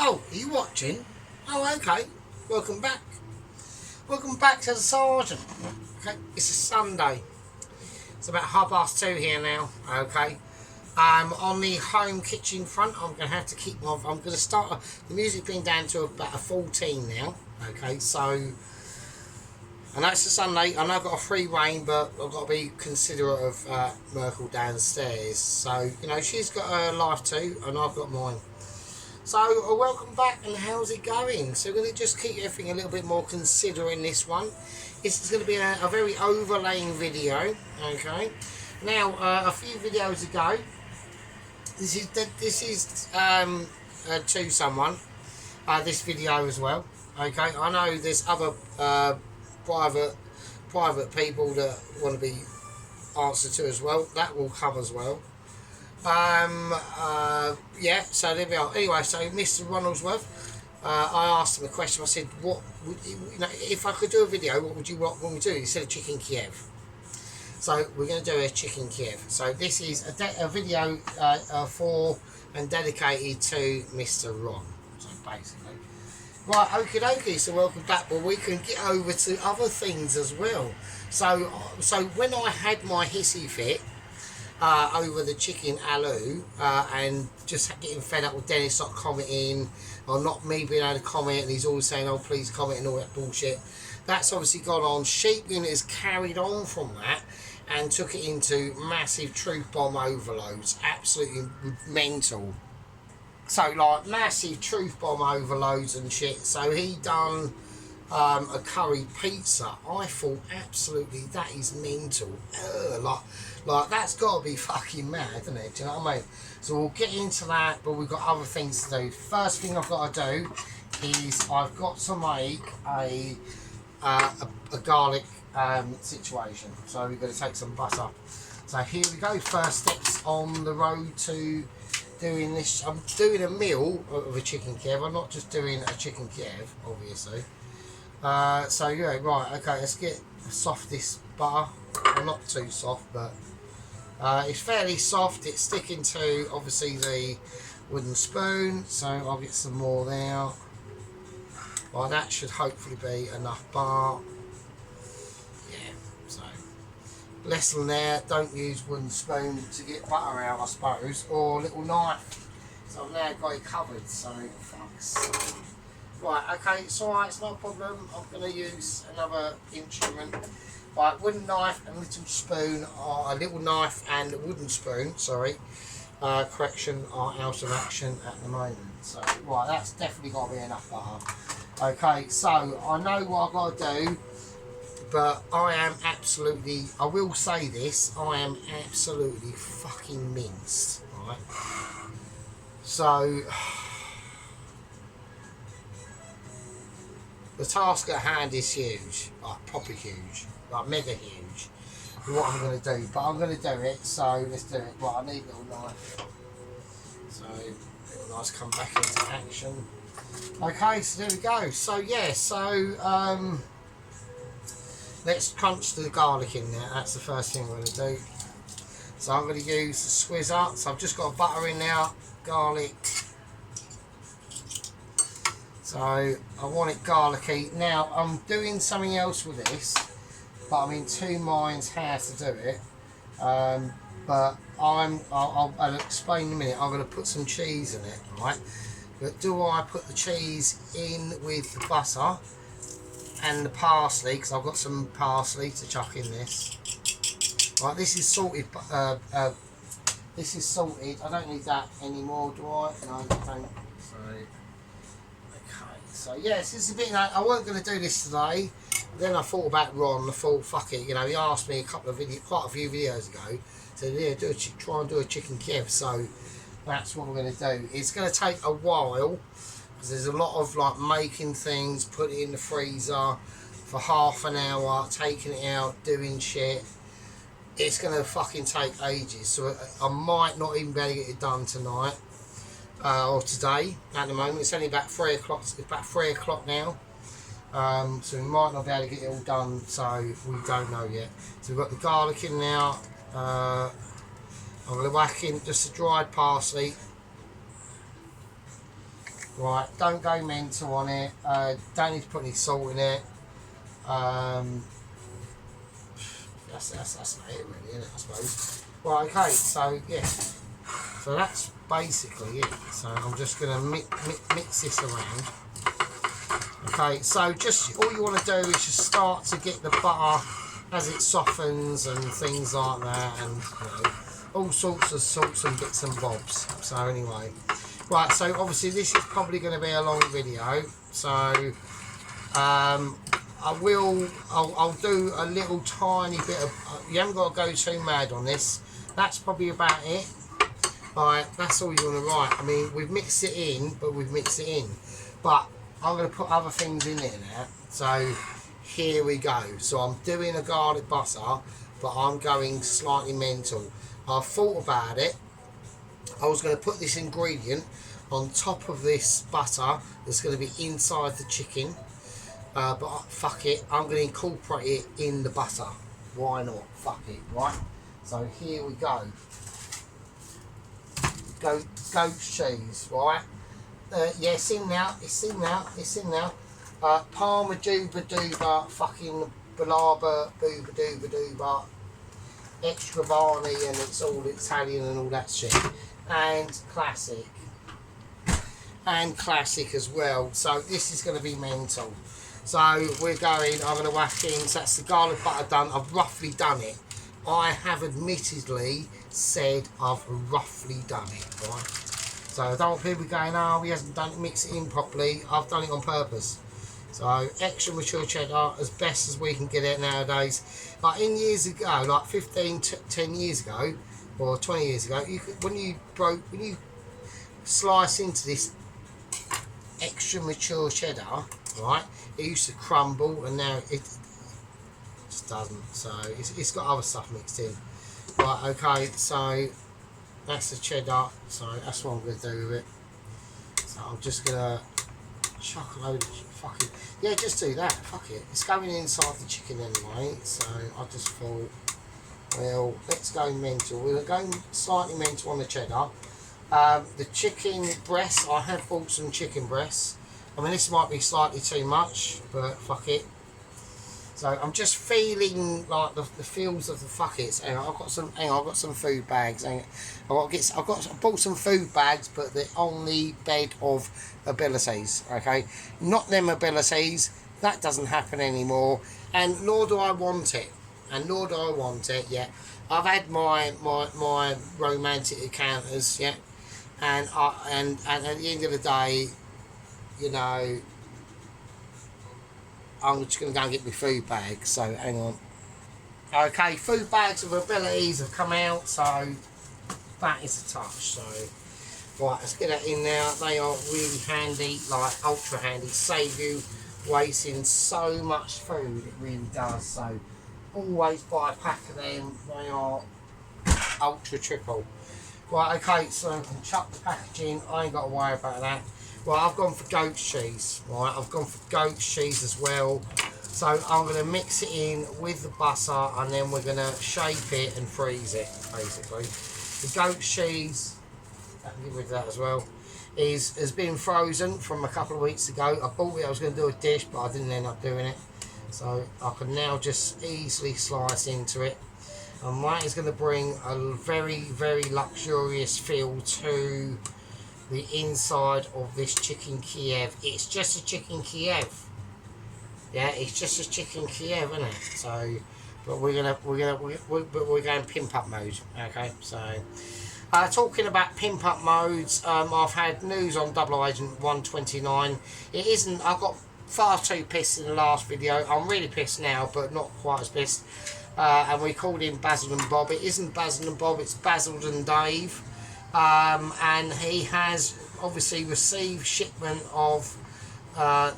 Oh, are you watching? Oh, okay. Welcome back. Welcome back to the Sergeant. Okay, it's a Sunday. It's about 2:30 here now. Okay. On the home kitchen front, I'm going to have to keep my... I'm going to start... The music being down to about a 14 now. Okay, so... I know it's a Sunday. I know I've got a free rein, but I've got to be considerate of Merkel downstairs. So, you know, she's got her life too, and I've got mine. So, welcome back, and how's it going? So, we're going to just keep everything a little bit more considering this one. This is going to be a very overlaying video, okay? Now, a few videos ago, this is to someone, this video as well, okay? I know there's other private people that want to be answered to as well. That will come as well. Yeah, so there we are. Anyway, so Mr. Ronaldsworth, I asked him a question. I said, what would you know, if I could do a video, what would you want me to do? He said a chicken Kiev. So we're going to do a chicken Kiev. So this is a video for and dedicated to Mr. Ron. So basically. Right, okie dokie, so welcome back. Well, we can get over to other things as well. So when I had my hissy fit over the chicken aloo and just getting fed up with Dennis not commenting, or not me being able to comment, and he's always saying, oh, please comment and all that bullshit. That's obviously gone on. Sheep Unit has carried on from that and took it into massive truth bomb overloads. Absolutely mental. So, like, massive truth bomb overloads and shit. So he done a curry pizza. I thought, absolutely, that is mental. Like that's got to be fucking mad, isn't it? Do you know what I mean? So we'll get into that, but we've got other things to do. First thing I've got to do is I've got to make a garlic situation. So we're going to take some butter. So here we go. First steps on the road to doing this. I'm doing a meal of a chicken Kiev. I'm not just doing a chicken Kiev, obviously. So yeah, right, okay, let's get soft this butter. Well, not too soft, but it's fairly soft. It's sticking to obviously the wooden spoon, so I'll get some more there. Well, that should hopefully be enough butter. Yeah, so less than there. Don't use wooden spoon to get butter out, I suppose, or a little knife. So I've now got it covered, so fuck's sake. Right, okay, it's alright, it's not a problem. I'm going to use another instrument. Right, wooden knife and little spoon, a little knife and a wooden spoon, sorry, correction, are out of action at the moment. So, right, that's definitely got to be enough butter. Okay, so I know what I've got to do, but I am absolutely, I will say this, I am absolutely fucking minced, right? So, the task at hand is huge, like proper huge, like mega huge, for what I'm going to do. But I'm going to do it, so let's do it. Right, I need a little knife. So, little knives come back into action. Okay, so there we go. So, yeah, so, let's crunch the garlic in there. That's the first thing we're going to do. So I'm going to use the Swizzer. So I've just got butter in there, garlic. So I want it garlicky. Now I'm doing something else with this, but I'm in two minds how to do it. But I'll explain in a minute. I'm going to put some cheese in it, right? But do I put the cheese in with the butter and the parsley? Because I've got some parsley to chuck in this. Right, this is salted. This is salted. I don't need that anymore, do I? No, I don't. So. So yes, it's a bit. I wasn't going to do this today. Then I thought about Ron. I thought, fuck it. You know, he asked me quite a few videos ago. Said, yeah, try and do a chicken Kiev. So that's what we're going to do. It's going to take a while because there's a lot of like making things, put it in the freezer for half an hour, taking it out, doing shit. It's going to fucking take ages. So I might not even be able to get it done tonight. Or today at the moment. It's only about 3 o'clock. It's about 3 o'clock now, so we might not be able to get it all done, so we don't know yet. So we've got the garlic in now. I'm going to whack in just the dried parsley, Right, don't go mental on it. Don't need to put any salt in it. That's about it really, isn't it, I suppose. Right, okay, so yeah. So that's basically it. So I'm just going to mix this around. Okay, so just all you want to do is just start to get the butter as it softens and things like that, and you know, all sorts of salts and bits and bobs. So anyway, right, so obviously this is probably going to be a long video, so I'll do a little tiny bit of, you haven't got to go too mad on this. That's probably about it. Right, that's all you want to write. I mean, we've mixed it in, but but I'm going to put other things in there now. So here we go. So I'm doing a garlic butter, but I'm going slightly mental. I thought about it. I was going to put this ingredient on top of this butter that's going to be inside the chicken. But fuck it, I'm going to incorporate it in the butter. Why not? Fuck it, right? So here we go. Goat cheese, right? Yeah, it's in now. Parma dooba dooba, fucking balaba booba dooba dooba, extra barney, and it's all Italian and all that shit. And classic as well. So this is going to be mental. So I'm going to whack in. So that's the garlic butter done. I've roughly done it. I have admittedly said I've roughly done it, right? So I don't want people going, oh, he hasn't done it, mix it in properly. I've done it on purpose. So extra mature cheddar as best as we can get it nowadays. Like in years ago, like 10 years ago, or 20 years ago, you could, when you slice into this extra mature cheddar, right, it used to crumble, and now it just doesn't. So it's got other stuff mixed in. Right, okay, so that's the cheddar, so that's what I'm going to do with it. So I'm just going to chuck a load of fucking, yeah, just do that, fuck it. It's going inside the chicken anyway, so I just thought, well, let's go mental. We're going slightly mental on the cheddar. The chicken breasts, I have bought some chicken breasts. I mean, this might be slightly too much, but fuck it. So I'm just feeling like the feels of the fuck it. Hang on, I've got some food bags. I bought some food bags, but they're on the bed of abilities. Okay, not them abilities. That doesn't happen anymore, and nor do I want it. Yeah, I've had my romantic encounters. Yeah, and at the end of the day, you know, I'm just going to go and get my food bag, so hang on. Okay, food bags of abilities have come out, so that is a touch. So, right, let's get that in there. They are really handy, like ultra handy. Save you wasting so much food, it really does. So, always buy a pack of them. They are ultra triple. Right, okay, so I can chuck the packaging. I ain't got to worry about that. Right, I've gone for goat cheese. Right, I've gone for goat cheese as well. So I'm going to mix it in with the butter, and then we're going to shape it and freeze it, basically. The goat cheese, I can get rid of that as well, has been frozen from a couple of weeks ago. I bought it, I was going to do a dish, but I didn't end up doing it. So I can now just easily slice into it. And that is going to bring a very, very luxurious feel to the inside of this chicken Kiev. It's just a chicken Kiev. Yeah, it's just a chicken Kiev, isn't it? So, but we're going pimp up mode. Okay, so talking about pimp up modes, I've had news on Double Agent 129. It isn't. I got far too pissed in the last video. I'm really pissed now, but not quite as pissed. And we called him Basil and Bob. It isn't Basil and Bob. It's Basil and Dave. And he has obviously received shipment of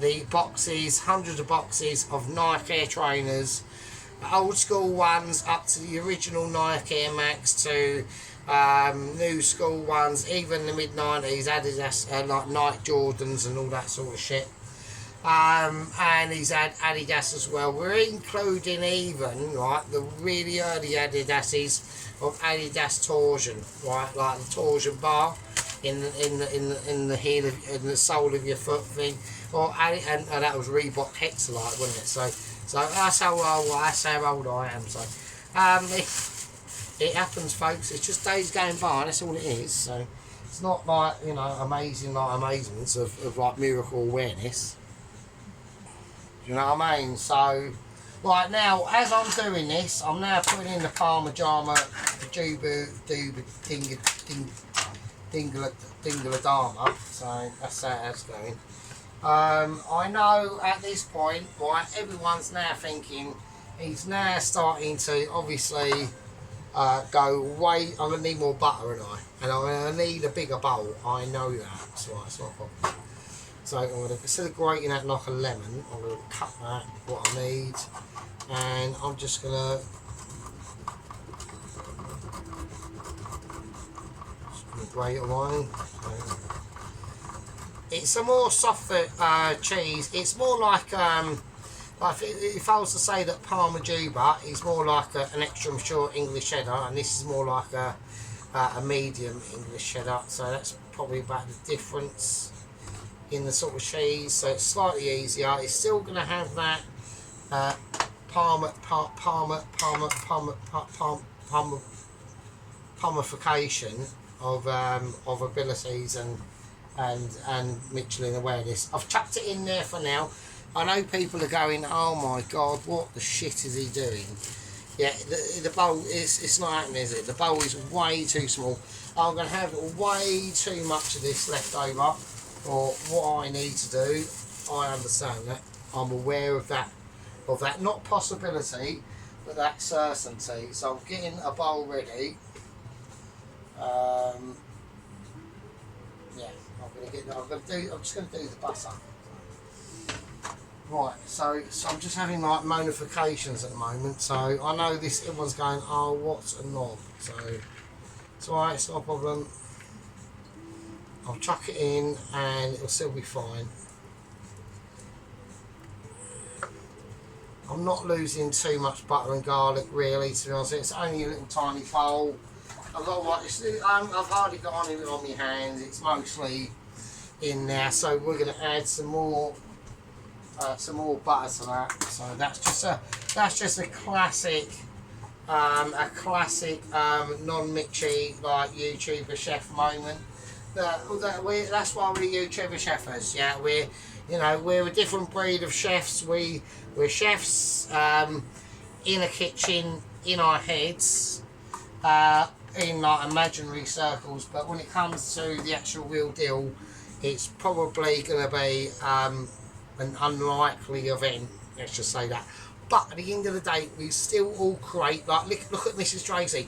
the boxes, hundreds of boxes of Nike Air trainers, old school ones up to the original Nike Air Max to new school ones, even the mid-90s Adidas, like Nike Jordans and all that sort of shit. And he's had Adidas as well. We're including even, right, the really early Adidases of Adidas Torsion, right, like the Torsion bar. in the heel in the sole of your foot thing, and that was Reebok Hexalite, wasn't it? So that's how old I am. So it happens, folks. It's just days going by. That's all it is. So it's not like, you know, amazing like amazements of like miracle awareness. Do you know what I mean? So right now, as I'm doing this, I'm now putting in the Parmigiana Dingaladama. So that's how that's going. I know at this point, right, everyone's now thinking he's now starting to obviously go way. I'm gonna need more butter, and I'm gonna need a bigger bowl. I know that, so it's not a problem. So I'm gonna, instead of grating that like a lemon, I'm gonna cut that what I need, and I'm just gonna grate away. It's a more softer cheese. It's more like if I was to say that Parmigiana is more like an extra mature English cheddar, and this is more like a medium English cheddar. So that's probably about the difference in the sort of cheese. So it's slightly easier. It's still going to have that palmification of abilities and Michelin awareness. I've chucked it in there for now. I know people are going, oh my god, what the shit is he doing? Yeah, the bowl is, it's not happening, is it? The bowl is way too small. I'm going to have way too much of this left over for what I need to do. I understand that. I'm aware of that not possibility, but that certainty. So I'm getting a bowl ready. Yeah, I'm just going to do the butter. Right, so I'm just having like notifications at the moment, so I know this, everyone's going, oh, what's a knob? So it's alright, it's not a problem. I'll chuck it in and it'll still be fine. I'm not losing too much butter and garlic really, to be honest. It's only a little tiny bowl. I've hardly got any on my hands. It's mostly in there, so we're going to add some more butter to that. So that's just a classic non-Mitchy like YouTuber chef moment. That's why we're YouTuber chefers. Yeah, we're a different breed of chefs. We're chefs in a kitchen in our heads. In like imaginary circles, but when it comes to the actual real deal, it's probably going to be an unlikely event, let's just say that. But at the end of the day, we still all create, like, look at Mrs. Tracy.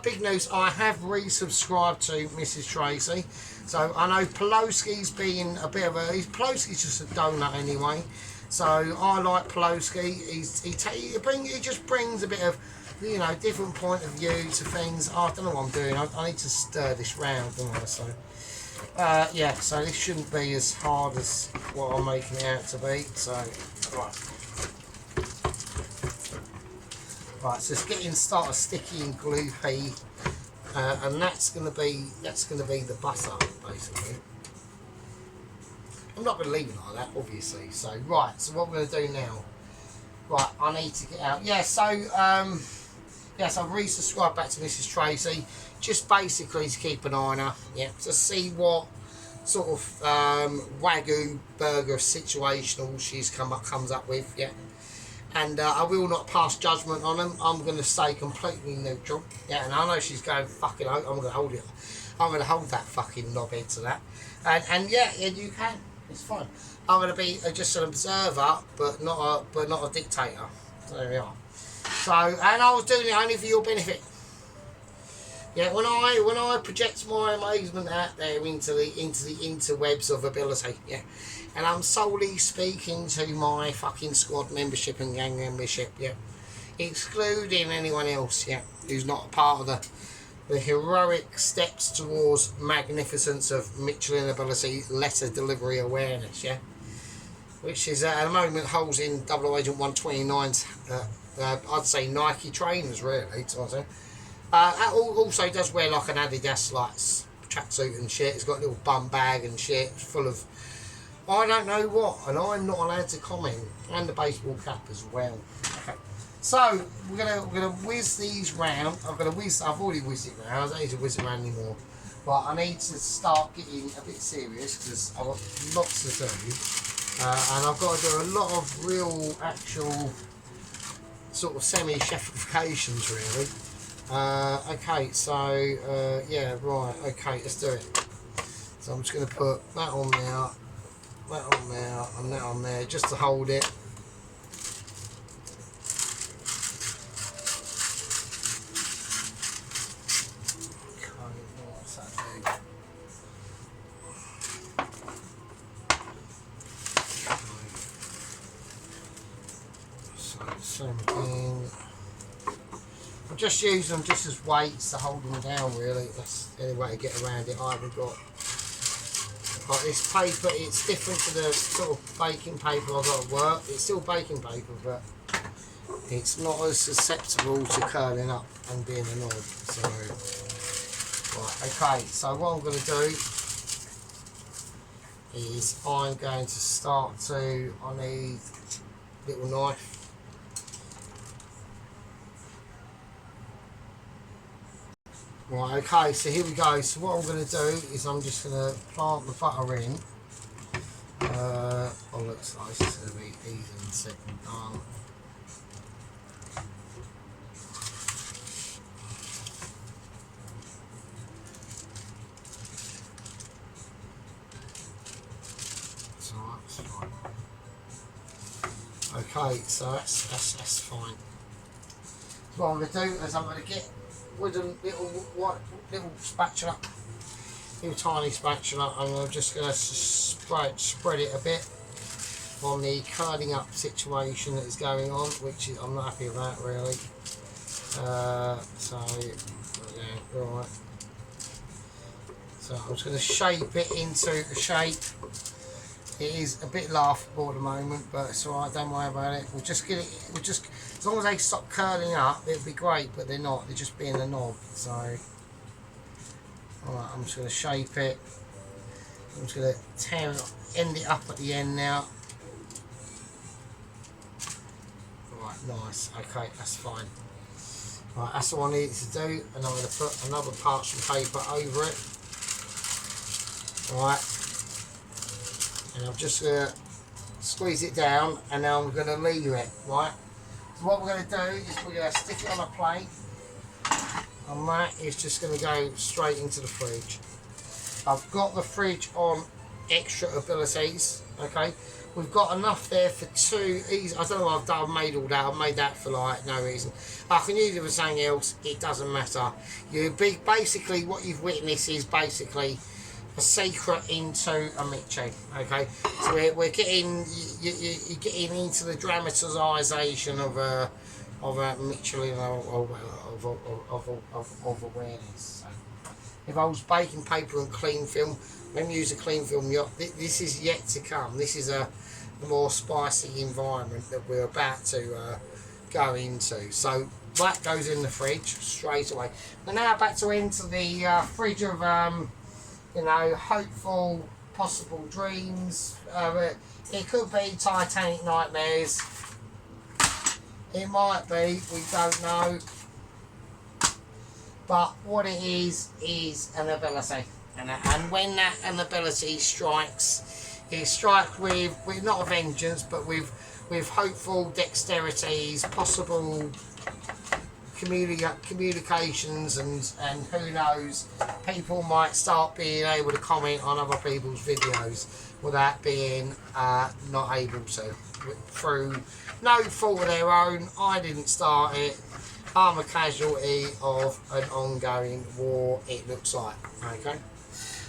Big news, I have resubscribed to Mrs. Tracy. So I know Poloski's being a bit of Poloski's just a donut anyway. So I like Poloski. He just brings a bit of, you know, different point of view to things. I don't know what I'm doing. I need to stir this round, don't I? So yeah, so this shouldn't be as hard as what I'm making it out to be. So right, so it's getting started sticky and gloopy, and that's gonna be the butter basically. I'm not gonna leave it like that, obviously. So right, so what we're gonna do now? Right, I need to get out. Yeah, so yes, I've resubscribed back to Mrs. Tracy, just basically to keep an eye on her, yeah, to see what sort of Wagyu burger situational she's comes up with, yeah. And I will not pass judgment on them. I'm going to stay completely neutral, yeah. And I know she's going fucking. I'm going to hold it. I'm going to hold that fucking knobhead to that. And yeah, you can. It's fine. I'm going to be just an observer, but not a dictator. So there we are. So, and I was doing it only for your benefit. Yeah, when I project my amazement out there into the interwebs of ability, yeah, and I'm solely speaking to my fucking squad membership and gang membership, yeah, excluding anyone else, yeah, who's not a part of the heroic steps towards magnificence of Michelin ability letter delivery awareness, yeah, which is at the moment holds in 00 Agent 129's. I'd say Nike trainers, really, to say. Also does wear like an Adidas like tracksuit and shit. He's got a little bum bag and shit full of I don't know what, and I'm not allowed to comment. And the baseball cap as well. Okay. So we're gonna whiz these round. I've already whizzed it round. I don't need to whiz it round anymore. But I need to start getting a bit serious because I've got lots to do, and I've got to do a lot of real, actual, sort of semi-chefifications really. Okay, so yeah, right. Okay, let's do it. So I'm just going to put that on there, that on there, and that on there, just to hold it. Same thing. I'm just using them just as weights to hold them down really. That's the only way to get around it. I haven't got like this paper, it's different to the sort of baking paper I've got at work. It's still baking paper but it's not as susceptible to curling up and being a knob. So right, okay, so what I'm going to do is I'm going to start to, I need a little knife. Right, okay, so here we go. So what I'm going to do is I'm just going to plant the butter in. Oh, looks like this is going to be easy and said and done. So that's fine. Okay, so that's fine. So what I'm going to do is I'm going to get wooden little spatula, little tiny spatula, and I'm just going to spread it a bit on the curling up situation that is going on, which I'm not happy about really. So yeah, right. So I'm just going to shape it into a shape. It is a bit laughable at the moment, but it's alright, don't worry about it. We'll just get it, as long as they stop curling up, it'll be great, but they're not, they're just being a knob. So, alright, I'm just going to shape it. I'm just going to end it up at the end now. Alright, nice, okay, that's fine. Right, that's all I needed to do, and I'm going to put another parchment paper over it. Alright. And I'm just going to squeeze it down, and now I'm going to leave it, right? So what we're going to do is we're going to stick it on a plate, and that is just going to go straight into the fridge. I've got the fridge on extra abilities, okay? We've got enough there for two easy. I don't know what I've done, I've made all that. I've made that for like no reason. I can use it for something else, it doesn't matter. Basically what you've witnessed is basically a secret into a mixture, okay? So we're getting you're getting into the dramatisation of a mixture of awareness. So if I was baking paper and clean film, when you use a clean film, this is yet to come. This is a more spicy environment that we're about to go into. So that goes in the fridge straight away. We're now about to enter the fridge of you know, hopeful, possible dreams. It could be Titanic nightmares. It might be, we don't know. But what it is an ability. And when that ability strikes, it strikes with not a vengeance, but with hopeful dexterities, possible communications, and who knows, people might start being able to comment on other people's videos without being not able to, through no fault of their own. I didn't start it. I'm a casualty of an ongoing war, it looks like. Okay,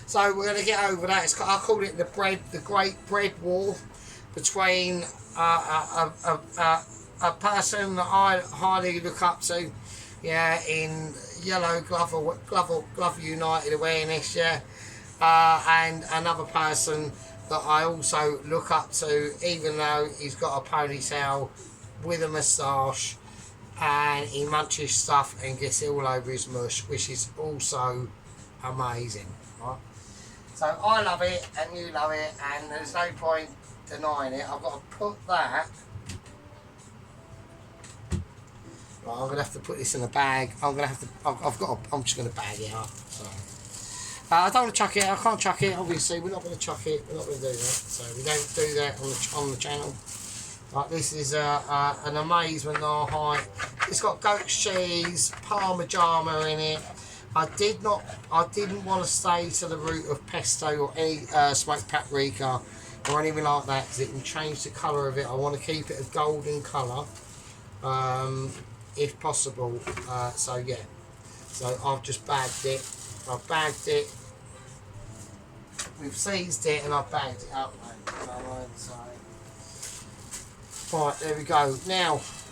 so we're going to get over that. I call it the great bread war between a person that I highly look up to, yeah, in Yellow Glover United Awareness, yeah, and another person that I also look up to, even though he's got a ponytail with a moustache and he munches stuff and gets it all over his mush, which is also amazing. So I love it and you love it, and there's no point denying it. I've got to put that. Right, I'm gonna have to put this in a bag. I'm gonna have to. I've got. I'm just gonna bag it up. So I don't want to chuck it. I can't chuck it. Obviously, we're not going to chuck it. We're not going to do that. So we don't do that on the channel. Right, this is an amazement height. It's got goat cheese, parmigiana in it. I didn't want to stay to the root of pesto or any smoked paprika or anything like that, because it can change the colour of it. I want to keep it a golden colour, if possible. So yeah. So I've just bagged it. I've bagged it. We've seized it and I've bagged it up, mate. So, right, there we go. Now, just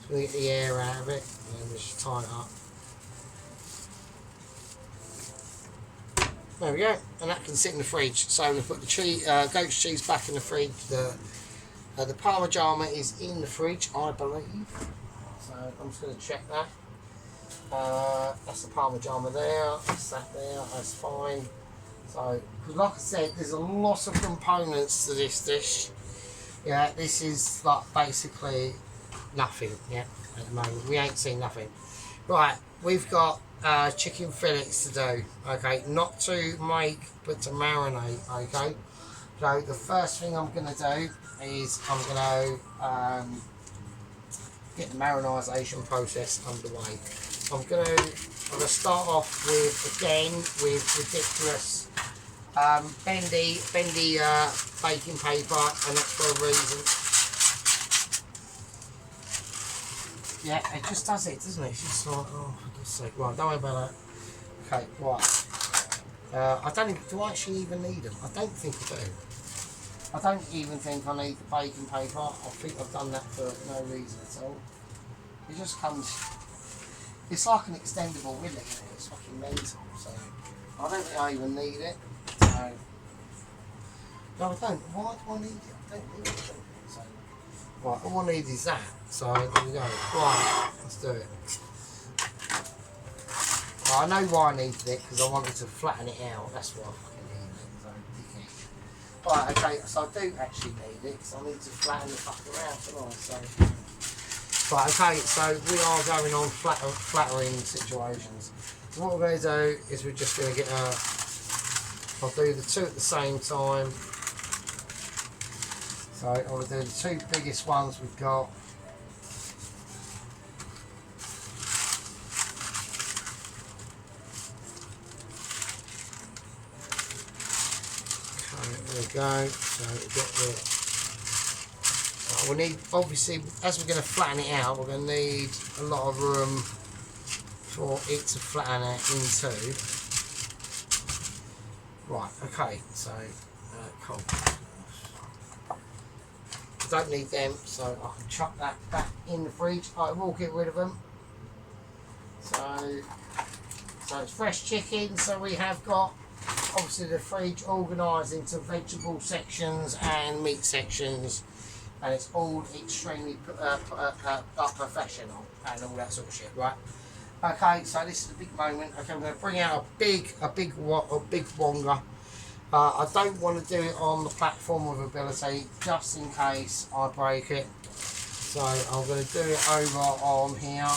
gonna get the air out of it and just tie it up. There we go, and that can sit in the fridge. So we put the goat's cheese back in the fridge. The parmigiana is in the fridge, I believe. So I'm just going to check that. That's the parmigiana there. That's that there. That's fine. So, like I said, there's a lot of components to this dish. Yeah, this is like basically nothing. Yeah, at the moment we ain't seen nothing. Right, we've got chicken fillets to do. Okay, not to make but to marinate. Okay, so the first thing I'm going to do is I'm going to get the marinisation process underway. I'm going to start off with ridiculous bendy baking paper, and that's for a reason. Yeah, it just does it, doesn't it? It's just like, oh, for God's sake. Right, don't worry about that. Okay, right. I don't even, do I actually even need them? I don't think I do. I don't even think I need the baking paper. I think I've done that for no reason at all. It just comes, it's like an extendable willy, isn't it? It's fucking mental. So I don't think I even need it. So, no, I don't. Why do I need it? I don't need it. So, right, all I need is that. So there we go. Right, let's do it. Well, I know why I needed it, because I wanted to flatten it out. That's why I fucking needed it. So, dickhead. Right, okay, so I do actually need it, because I need to flatten the fucker out, don't I? So, right, okay, so we are going on flattering situations. So what we're going to do is we're just going to get I'll do the two at the same time. So I'll do the two biggest ones we've got. Okay, there we go. So we've got the, we'll need, obviously, as we're going to flatten it out, we're going to need a lot of room for it to flatten it into. Right, okay, so cool. I don't need them, so I can chuck that back in the fridge. I will get rid of them. So it's fresh chicken, so we have got obviously the fridge organised into vegetable sections and meat sections, and it's all extremely professional and all that sort of shit, right? Okay, so this is a big moment. Okay, I'm going to bring out a big wonga. I don't want to do it on the platform of ability, just in case I break it. So I'm going to do it over on here,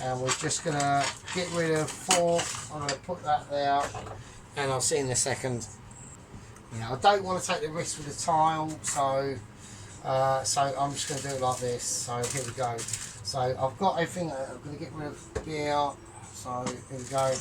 and we're just going to get rid of 4. I'm going to put that there, and I'll see in a second. Yeah, I don't want to take the risk with the tile, so I'm just going to do it like this. So here we go. So I've got everything. I'm going to get rid of here. So here we go.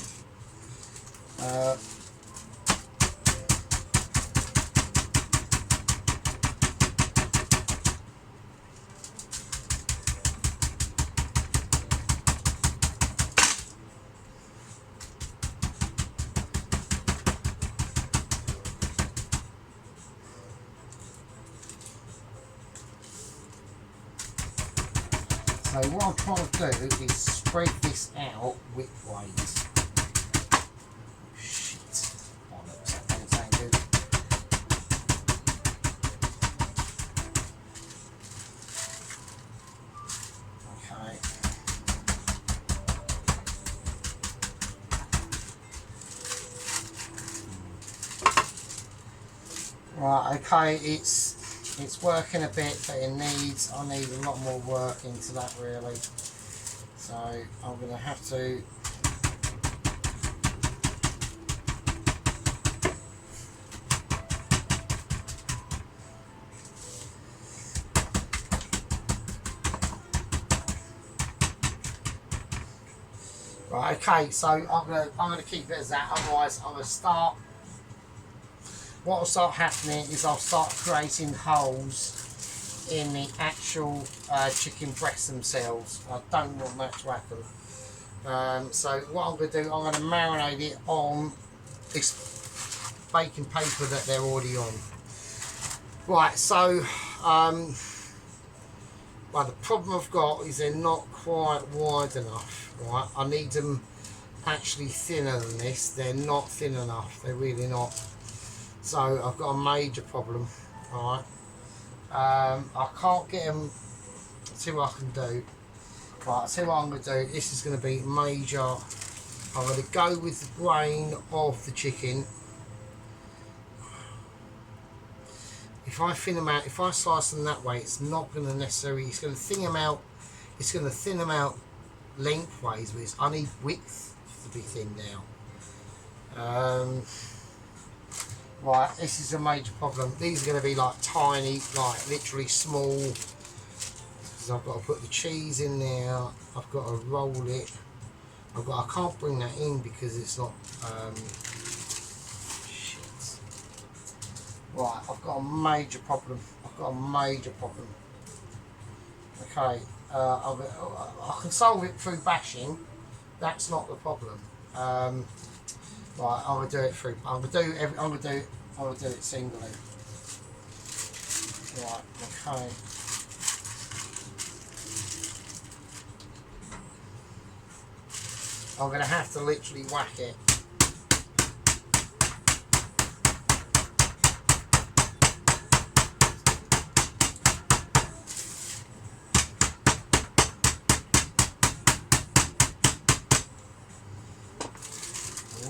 So what I'm trying to do is spread this out widthways. Shit. Bollocks, that doesn't sound good. Okay. Right, okay, it's working a bit, but I need a lot more work into that really. So I'm going to have to. Right, okay, so I'm gonna keep it as that. Otherwise, I'm gonna start. What will start happening is I'll start creating holes in the actual chicken breasts themselves. I don't want that to happen. So what I'm going to do, I'm going to marinate it on this baking paper that they're already on. Right, so well, the problem I've got is they're not quite wide enough. Right, I need them actually thinner than this. They're not thin enough. They're really not. So I've got a major problem. Right, I can't get them. See what I can do. Right, see what I'm going to do. This is going to be major. I'm going to go with the brain of the chicken. If I thin them out, if I slice them that way, it's not going to necessarily. It's going to thin them out. It's going to thin them out lengthways, but I need width to be thinned out. Right, this is a major problem. These are going to be like tiny, like literally small. Because I've got to put the cheese in there. I've got to roll it. I can't bring that in because it's not. Shit. Right, I've got a major problem. Okay, I can solve it through bashing. That's not the problem. Right, I'm gonna do it through. I'm gonna do it singly. Right, okay. I'm gonna have to literally whack it.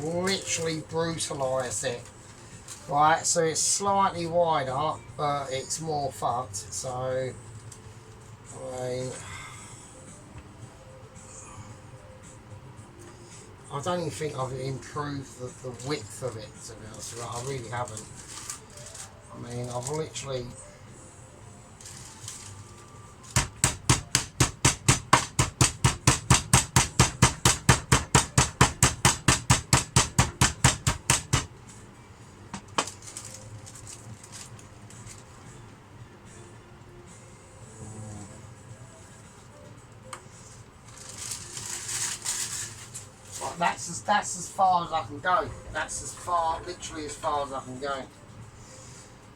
Literally brutalise it. Right, so it's slightly wider, but it's more fucked. So, I mean, I don't even think I've improved the width of it, to be honest with you. I really haven't. I mean, I've literally. That's as far as I can go. That's literally as far as I can go.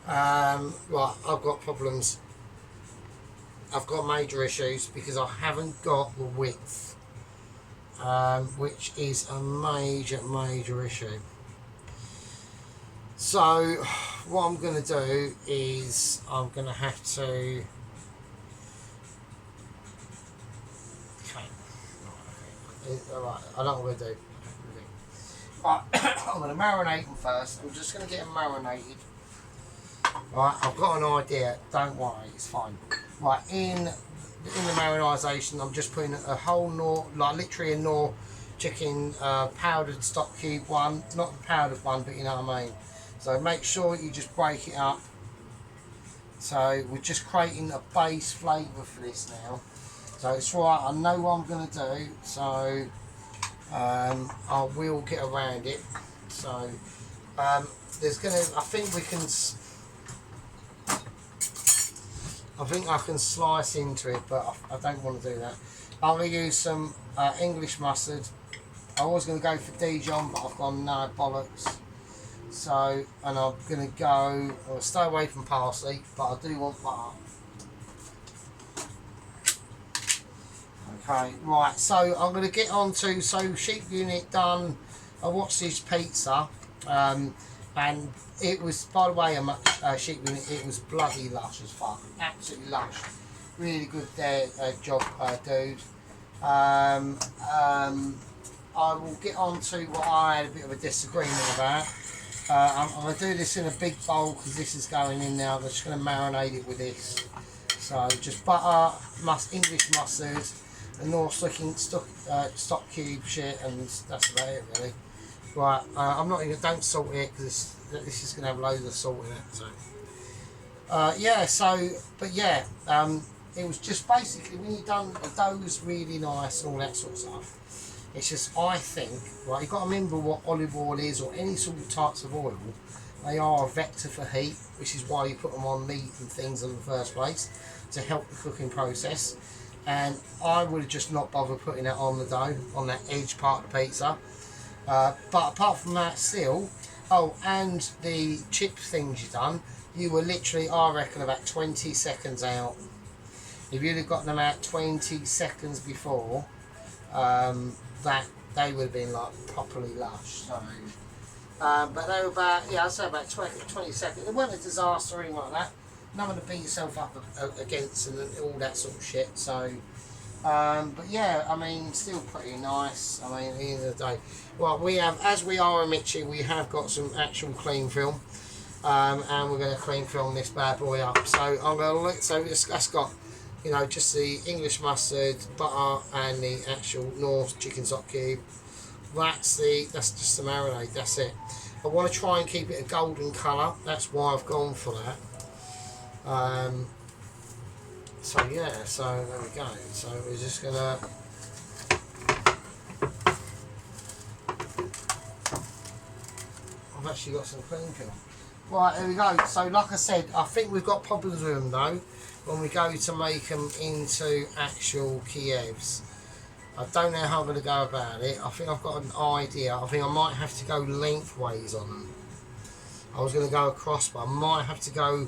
Right, I've got problems. I've got major issues because I haven't got the width, which is a major issue. So, what I'm going to do is I'm going to have to. Alright, I know what I'm going to do. Right, I'm going to marinate them first. I'm just going to get them marinated. Right, I've got an idea. Don't worry, it's fine. Right, in the marinisation, I'm just putting a whole Knorr, like literally a Knorr chicken powdered stock cube one. Not the powdered one, but you know what I mean. So make sure you just break it up. So we're just creating a base flavour for this now. So it's right, I know what I'm going to do, so I will get around it. So there's going to, I think I can slice into it, but I don't want to do that. I'm going to use some English mustard. I was going to go for Dijon, but I've gone no, bollocks. So, and I'm going to I'll stay away from parsley, but I do want butter. Okay, right, so I'm going to get on to, sheep unit done. I watched this pizza, and it was, by the way, a sheep unit, it was bloody lush as fuck, absolutely lush. Really good job, dude. I will get on to what I had a bit of a disagreement about. I'm going to do this in a big bowl because this is going in now. I'm just going to marinate it with this. So just butter, English mustard, and North stock cube shit, and that's about it really. Right, I'm not even, don't salt it because this is going to have loads of salt in it. So yeah, so but yeah, it was just basically when you've done the dough's really nice and all that sort of stuff. It's just, I think, right, you've got to remember what olive oil is, or any sort of types of oil. They are a vector for heat, which is why you put them on meat and things in the first place, to help the cooking process. And I would have just not bothered putting that on the dough, on that edge part of the pizza. But apart from that still, oh, and the chip things you've done, you were literally, I reckon, about 20 seconds out. If you'd have gotten them out 20 seconds before, that they would have been like properly lush. So, but they were about, yeah, I'd say about 20 seconds. It wasn't a disaster or anything like that. Nothing to beat yourself up against and all that sort of shit. So, but yeah, I mean, still pretty nice. I mean, at the end of the day, well, we have, as we are a Mitchie, we have got some actual clean film, and we're going to clean film this bad boy up. So I'm going to look. So that's got, you know, just the English mustard, butter, and the actual North chicken stock cube. That's just the marinade. That's it. I want to try and keep it a golden colour. That's why I've gone for that. So yeah. So there we go. So we're just gonna. I've actually got some clean film. Right, there we go. So like I said, I think we've got problems with them though. When we go to make them into actual Kievs, I don't know how I'm going to go about it. I think I've got an idea. I think I might have to go lengthways on them. I was going to go across, but I might have to go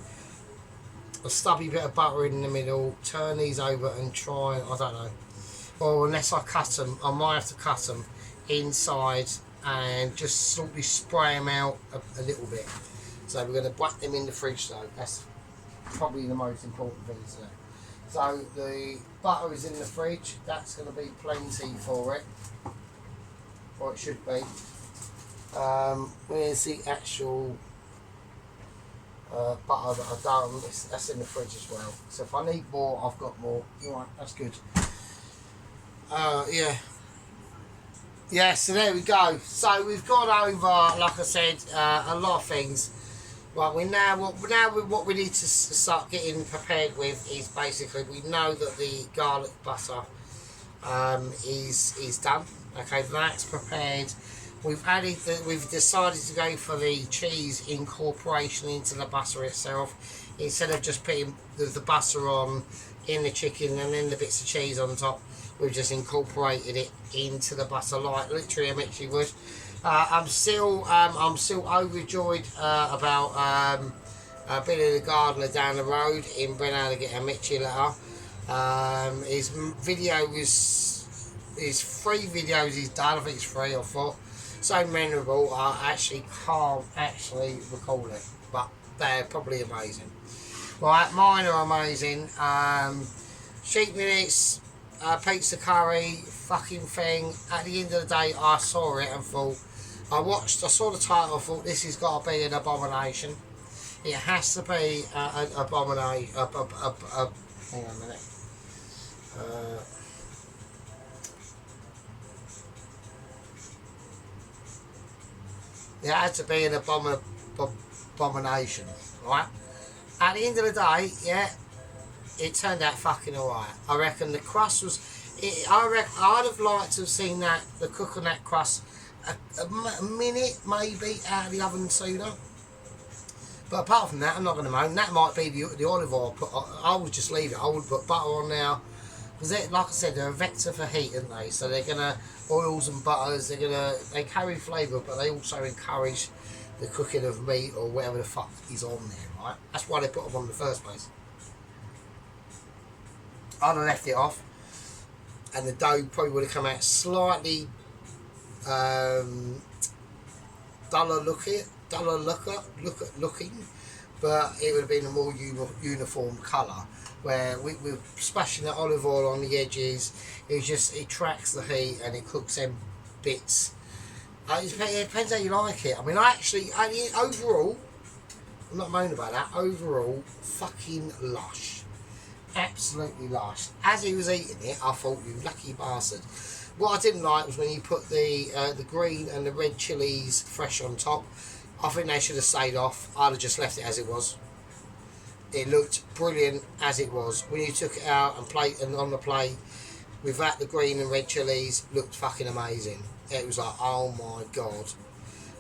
a stubby bit of butter in the middle, turn these over and try, I don't know. Or unless I cut them, I might have to cut them inside and just sort of spray them out a little bit. So we're going to whack them in the fridge though. That's probably the most important thing to do. So the butter is in the fridge. That's going to be plenty for it, or it should be. Where's the actual butter that I've done? That's in the fridge as well. So if I need more, I've got more. Right, that's good. Yeah. So there we go. So we've gone over, like I said, a lot of things. Right, what we need to start getting prepared with is basically, we know that the garlic butter is done. Okay, that's prepared. We've decided to go for the cheese incorporation into the butter itself, instead of just putting the butter on in the chicken and then the bits of cheese on top. We've just incorporated it into the butter, like literally a Mitchie would. I'm still overjoyed about Billy the Gardener down the road in being able to get a Mitchie letter. His video his 3 videos he's done, I think it's 3 or 4, so memorable. I actually can't actually recall it, but they're probably amazing. Right, mine are amazing. Sheep minutes, pizza curry, fucking thing. At the end of the day, I saw it and thought, I saw the title, I thought this has got to be an abomination. It has to be an abomination. Hang on a minute. It had to be an abomination, right? At the end of the day, yeah, it turned out fucking alright. I reckon the crust was. I'd have liked to have seen the cook on that crust a minute maybe out of the oven sooner. But apart from that, I'm not going to moan. That might be the olive oil. I would just leave it. I would put butter on now, because like I said, they're a vector for heat, aren't they? So they're gonna, oils and butters, they carry flavour, but they also encourage the cooking of meat or whatever the fuck is on there, right? That's why they put them on in the first place. I'd have left it off, and the dough probably would have come out slightly duller looking, but it would have been a more uniform colour. Where we're splashing the olive oil on the edges, it tracks the heat and it cooks them bits It depends how you like it. I mean, overall, I'm not moaning about that. Overall, fucking lush. Absolutely lush. As he was eating it, I thought, you lucky bastard. What I didn't like was when you put the green and the red chilies fresh on top. I think they should have stayed off. I'd have just left it as it was. It looked brilliant as it was. When you took it out and on the plate without the green and red chilies, looked fucking amazing. It was like, oh my god.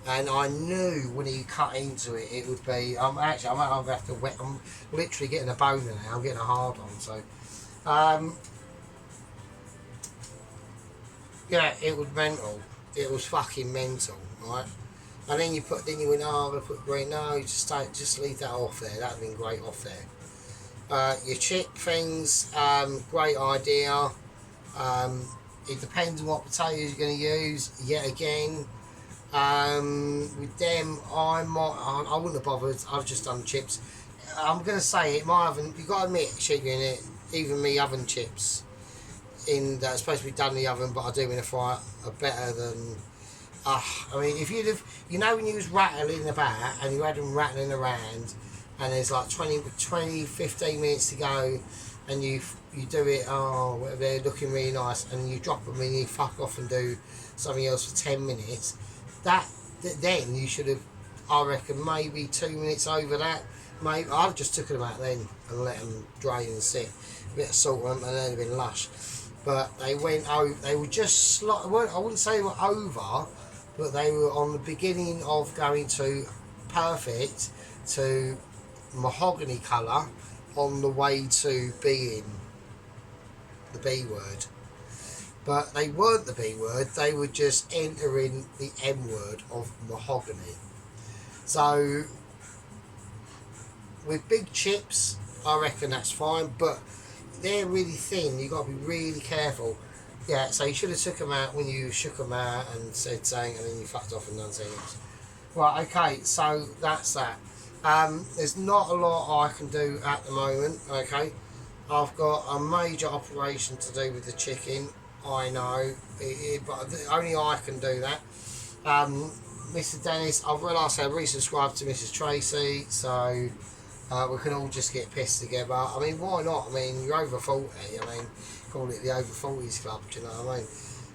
And I knew when he cut into it, it would be. I'm going to have to wet. I'm literally getting a boner now. I'm getting a hard on. So, yeah, it was mental. It was fucking mental, right? And then you went, oh, I'm gonna put green. No, just leave that off there. That'd have been great off there. Your chip things, great idea. It depends on what potatoes you're going to use. Yet again, with them, I wouldn't have bothered. I've just done chips. I'm going to say it. My oven, you've got to admit, sugar in it. Even me oven chips that's supposed to be done in the oven, but I do in the fryer, are better than. I mean, if you'd have, when you was rattling about and you had them rattling around, and there's like 15 minutes to go, and you do it, they're looking really nice, and you drop them and you fuck off and do something else for 10 minutes, then you should have, I reckon, maybe 2 minutes over that. Maybe I'd have just took them out then and let them drain and sit, a bit of salt on them, and they'd have been lush. But they went over, they were just I wouldn't say they were over, but they were on the beginning of going to perfect to mahogany colour, on the way to being the B word. But they weren't the B word, they were just entering the M word of mahogany. So with big chips, I reckon that's fine, but they're really thin, you've got to be really careful. Yeah, so you should have took them out when you shook them out and said something, and then you fucked off and done something else. Right, okay, so that's that. There's not a lot I can do at the moment, okay? I've got a major operation to do with the chicken, I know, but only I can do that. Mr. Dennis, I've realised I resubscribed to Mrs. Tracy, so we can all just get pissed together. I mean, why not? I mean, you're over 40, I mean, call it the over 40s club, do you know what I mean?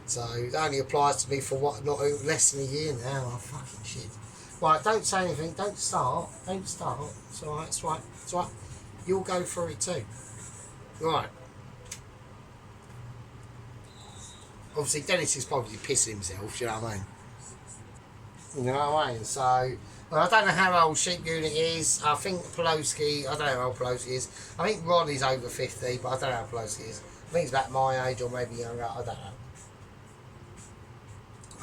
So it only applies to me for not less than a year now. Oh, fucking shit. Right, don't say anything, don't start. It's alright, it's right. You'll go through it too. Right. Obviously Dennis is probably pissing himself, do you know what I mean? You know what I mean? So, well, I don't know how old Sheep Unit is. I think Poloski, I don't know how old Poloski is. I think Ronnie's over 50, but I don't know how Poloski is. I think he's about my age or maybe younger, I don't know.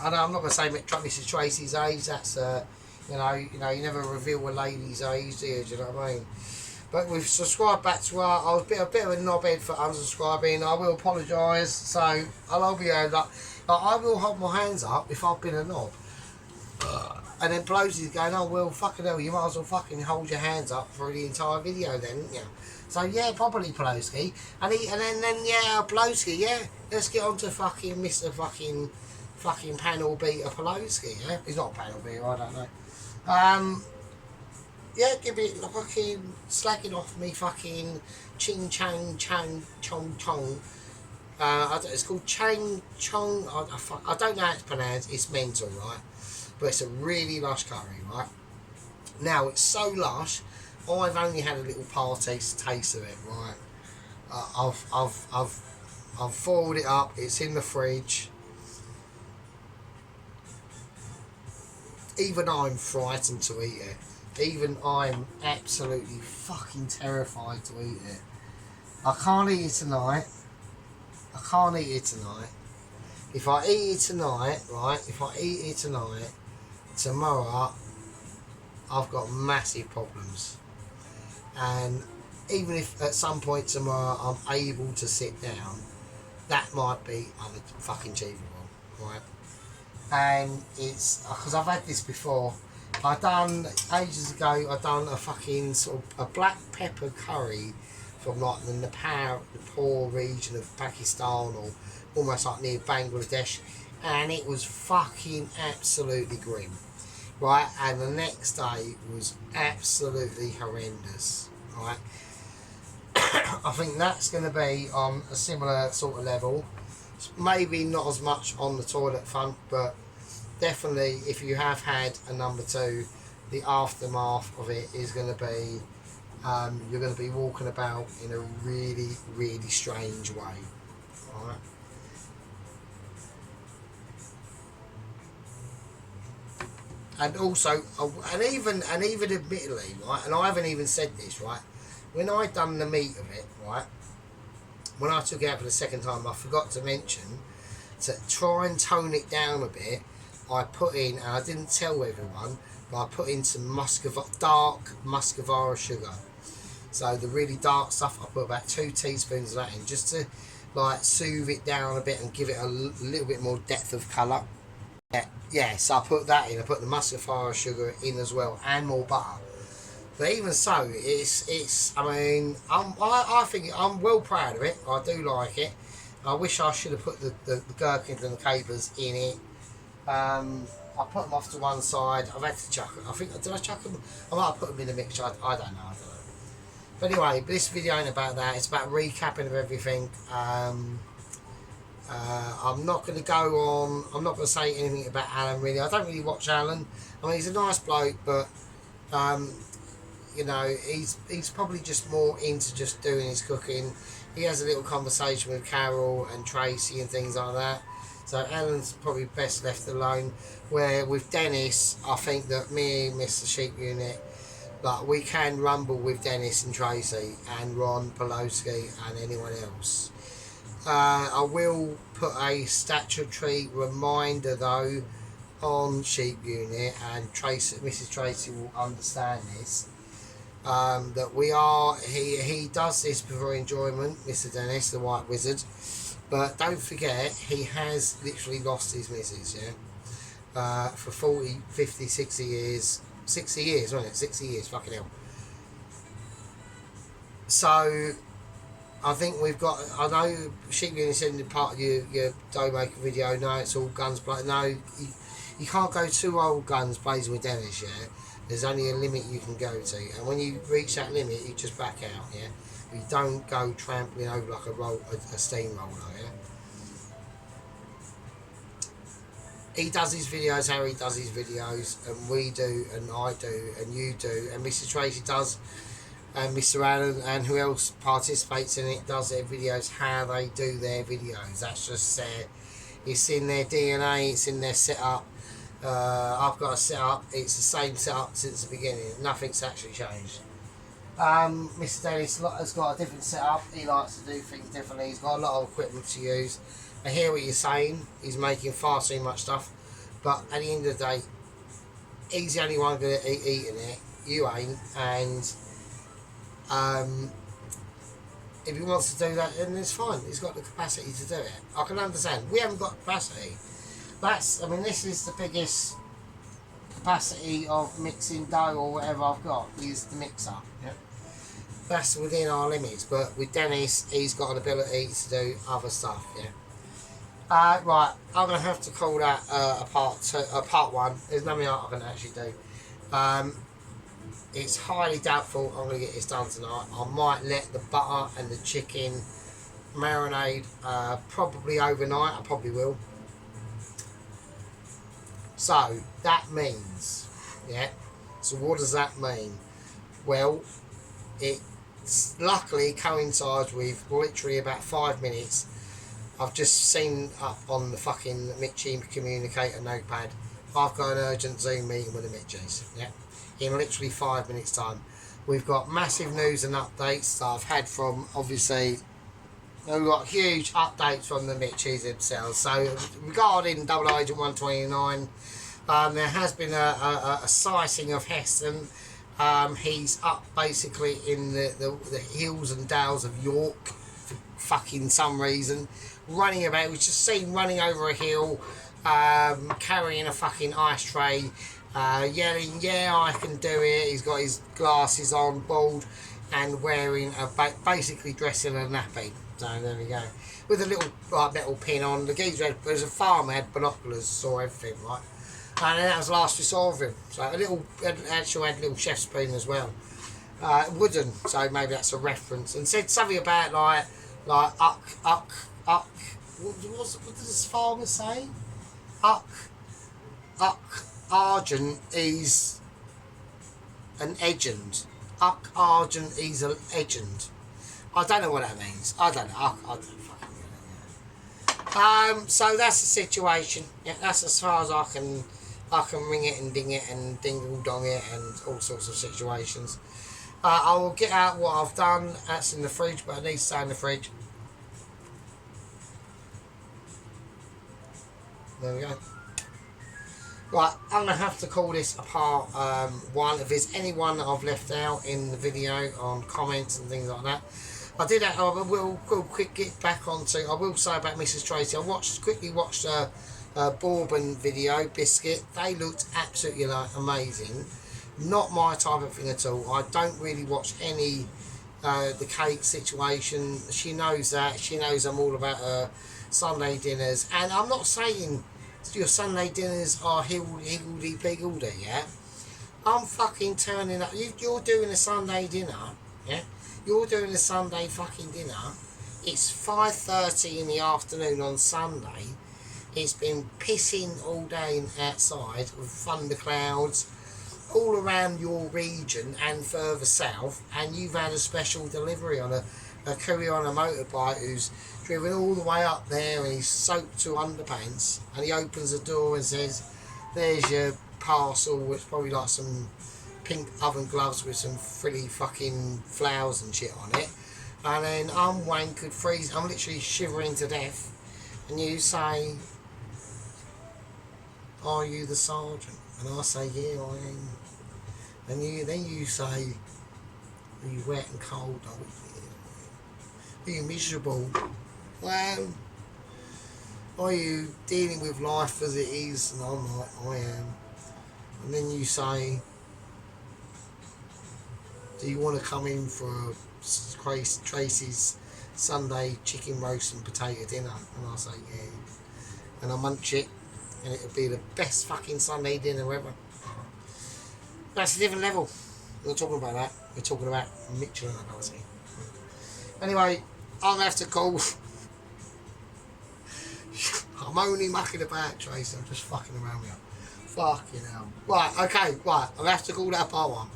I'm not going to say Mrs. Tracy's age, that's, you never reveal a lady's age, do you know what I mean? But we've subscribed back to her. I was a bit of a knobhead for unsubscribing. I will apologise, so I'll be I will hold my hands up if I've been a knob. And then Pelosi's going, oh well, fucking hell, you might as well fucking hold your hands up for the entire video then, yeah. So yeah, probably Pelosi. And then yeah, Pelosi, yeah. Let's get on to fucking Mr. fucking panel beater Pelosi, yeah. He's not a panel beater, I don't know. Yeah, give me fucking slacking off me fucking ching chang chang chong chong. It's called chang chong. I don't know how it's pronounced. It's mental, right? But it's a really lush curry, right? Now it's so lush. I've only had a little taste of it, right? I've foiled it up. It's in the fridge. Even I'm frightened to eat it. Even I'm absolutely fucking terrified to eat it. I can't eat it tonight. If I eat it tonight, right? Tomorrow, I've got massive problems. And even if at some point tomorrow I'm able to sit down, that might be fucking achievable, right? And it's because I've had this before. Ages ago, I done a fucking sort of a black pepper curry from like the Nepal region of Pakistan, or almost like near Bangladesh. and it was fucking absolutely grim, right? And the next day was absolutely horrendous, right? I think that's going to be on a similar sort of level. Maybe not as much on the toilet front, but definitely if you have had a number two, the aftermath of it is going to be you're going to be walking about in a really, really strange way. Right? And also, and even admittedly, right, and I haven't even said this, right, when I done the meat of it, right, when I took it out for the second time, I forgot to mention to try and tone it down a bit. I put in, and I didn't tell everyone, but I put in some dark muscovara sugar. So the really dark stuff, I put about 2 teaspoons of that in, just to like soothe it down a bit and give it a little bit more depth of colour. Yeah, so I put that in. I put the muscovara sugar in as well, and more butter. But even so, it's. I mean, I think I'm well proud of it. I do like it. I wish I should have put the gherkins and the capers in it. I put them off to one side. I've had to chuck them. I think, did I chuck them? I might have put them in the mixture. I don't know. But anyway, this video ain't about that. It's about recapping of everything. I'm not going to go on. I'm not going to say anything about Alan. Really, I don't really watch Alan. I mean, he's a nice bloke, but you know, he's probably just more into just doing his cooking. He has a little conversation with Carol and Tracy and things like that. So Alan's probably best left alone. Where with Dennis, I think that me and Mr. Sheep Unit, like, we can rumble with Dennis and Tracy and Ron Poloski and anyone else. I will put a statutory reminder though on Sheep Unit, and Mrs. Tracy will understand this. That we are, he does this for enjoyment, Mr. Dennis, the White Wizard, but don't forget he has literally lost his missus, yeah, for 40, 50, 60 years. 60 years, wasn't it? 60 years, fucking hell. So I think we've got, I know Sheep Unit said in part of your dough maker video, no, it's all guns blazing. No, you can't go too old guns blazing with Dennis, yeah. There's only a limit you can go to, and when you reach that limit, you just back out, yeah. You don't go trampling over like a steamroller, yeah. He does his videos how he does his videos, and we do, and I do, and you do, and Mr. Tracy does, and Mr. Allen, and who else participates in it, does their videos how they do their videos. That's just it's in their DNA, it's in their setup. I've got a setup, it's the same setup since the beginning, nothing's actually changed. Mr. Dennis has got a different setup, he likes to do things differently, he's got a lot of equipment to use. I hear what you're saying, he's making far too much stuff, but at the end of the day, he's the only one going to eating it, you ain't, and if he wants to do that, then it's fine, he's got the capacity to do it. I can understand, we haven't got capacity. I mean, this is the biggest capacity of mixing dough or whatever I've got, is the mixer. Yep. That's within our limits, but with Dennis, he's got an ability to do other stuff, yeah. Right, I'm going to have to call that a part one. There's nothing I can actually do. It's highly doubtful I'm going to get this done tonight. I might let the butter and the chicken marinade probably overnight. I probably will. So that means, yeah. So what does that mean? Well, it luckily coincides with literally about 5 minutes. I've just seen up on the fucking Mitchie communicator notepad, I've got an urgent Zoom meeting with the Mitchies, yeah, in literally 5 minutes time. We've got massive news and updates that I've had from, obviously, we've got huge updates from the Mitchies themselves. So regarding Double Agent 129, there has been a sighting of Heston. He's up basically in the hills and dales of York for fucking some reason. Running about, we just seen running over a hill, carrying a fucking ice tray, yelling, yeah, I can do it. He's got his glasses on, bald, and wearing basically dressed in a nappy. So there we go. With a little like metal pin on. The geezer had, there was a farmer had binoculars, saw everything, right? And then that was the last we saw of him. So a little, actually had a little chef's spoon as well. Wooden, so maybe that's a reference. And said something about like what does this farmer say? Argent is an legend. Argent is a legend. I don't know what that means. I don't know. I don't fucking know. So that's the situation. Yeah, that's as far as I can ring it and ding it and dingle dong it and all sorts of situations. I will get out what I've done. That's in the fridge, but it needs to stay in the fridge. There we go. Right, I'm going to have to call this a part one. If there's anyone that I've left out in the video on comments and things like that, I did that. I will quick get back onto. I will say about Mrs. Tracy. I quickly watched a bourbon video, biscuit. They looked absolutely amazing. Not my type of thing at all. I don't really watch any the cake situation. She knows that. She knows I'm all about Sunday dinners, and I'm not saying your Sunday dinners are higgledy-piggledy, yeah? I'm fucking turning up. You're doing a Sunday dinner, yeah? You're doing a Sunday fucking dinner. It's 5:30 in the afternoon on Sunday. It's been pissing all day outside with thunderclouds all around your region and further south, and you've had a special delivery on a courier on a motorbike who's driven all the way up there, and he's soaked to underpants, and he opens the door and says, there's your parcel. It's probably like some pink oven gloves with some frilly fucking flowers and shit on it, and then I'm wankered freeze. I'm literally shivering to death, and you say, are you the sergeant? And I say, yeah, I am. And then you say, are you wet and cold? Are you miserable? Well, are you dealing with life as it is? And I'm like, I am. And then you say, do you want to come in for Tracy's Sunday chicken roast and potato dinner? And I say, yeah. And I munch it, and it'll be the best fucking Sunday dinner ever. That's a different level. We're not talking about that. We're talking about Michelin ability. Anyway, I'm going to have to call. I'm only mucking about, Tracy. I'm just fucking around with you. Fucking hell. Right, okay, right. I'm going to have to call that part one.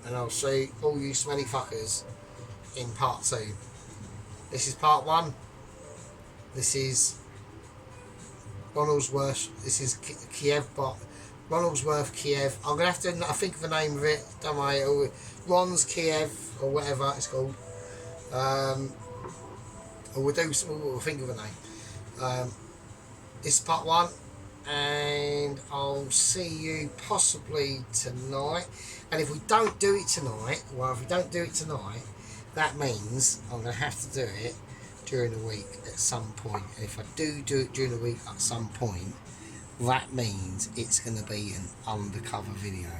And I'll see all you smelly fuckers in part two. This is part one. This is Ronaldsworth. This is Kiev, but Ronaldsworth, Kiev. I'm going to have to think of the name of it. Don't worry. Ron's Kiev, or whatever it's called. Or we'll think of a name. This is part one. And I'll see you possibly tonight. And if we don't do it tonight, that means I'm going to have to do it during the week at some point. And if I do it during the week at some point, that means it's going to be an undercover video.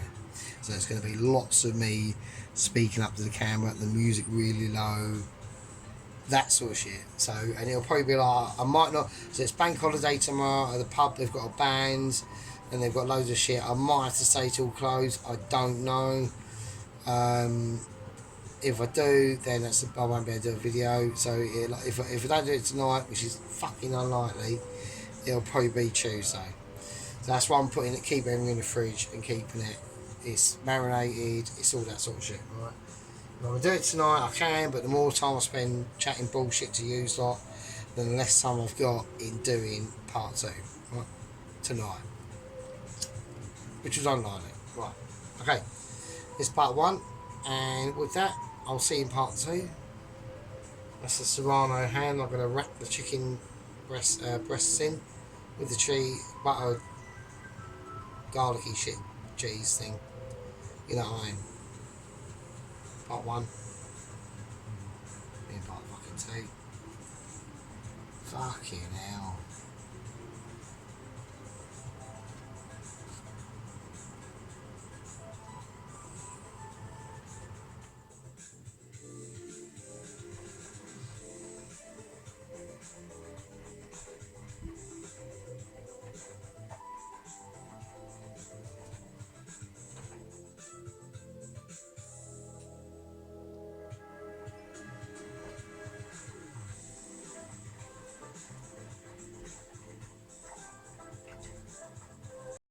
So it's going to be lots of me speaking up to the camera, the music really low, that sort of shit. So, and it'll probably be like, I might not, so it's bank holiday tomorrow at the pub, they've got a band and they've got loads of shit. I might have to stay till close, I don't know. If I do, then I won't be able to do a video. So if I don't do it tonight, which is fucking unlikely, it'll probably be Tuesday. So that's why I'm keeping everything in the fridge and keeping it. It's marinated, it's all that sort of shit, right? If I do it tonight, I can, but the more time I spend chatting bullshit to you lot, then the less time I've got in doing part two, right? Tonight. Which is unlikely. Right. Okay. It's part one, and with that, I'll see you in part two. That's the Serrano ham. I'm going to wrap the chicken breasts in with the butter, garlicky shit, cheese thing. You know what I mean? Part one. In part fucking two. Fucking hell.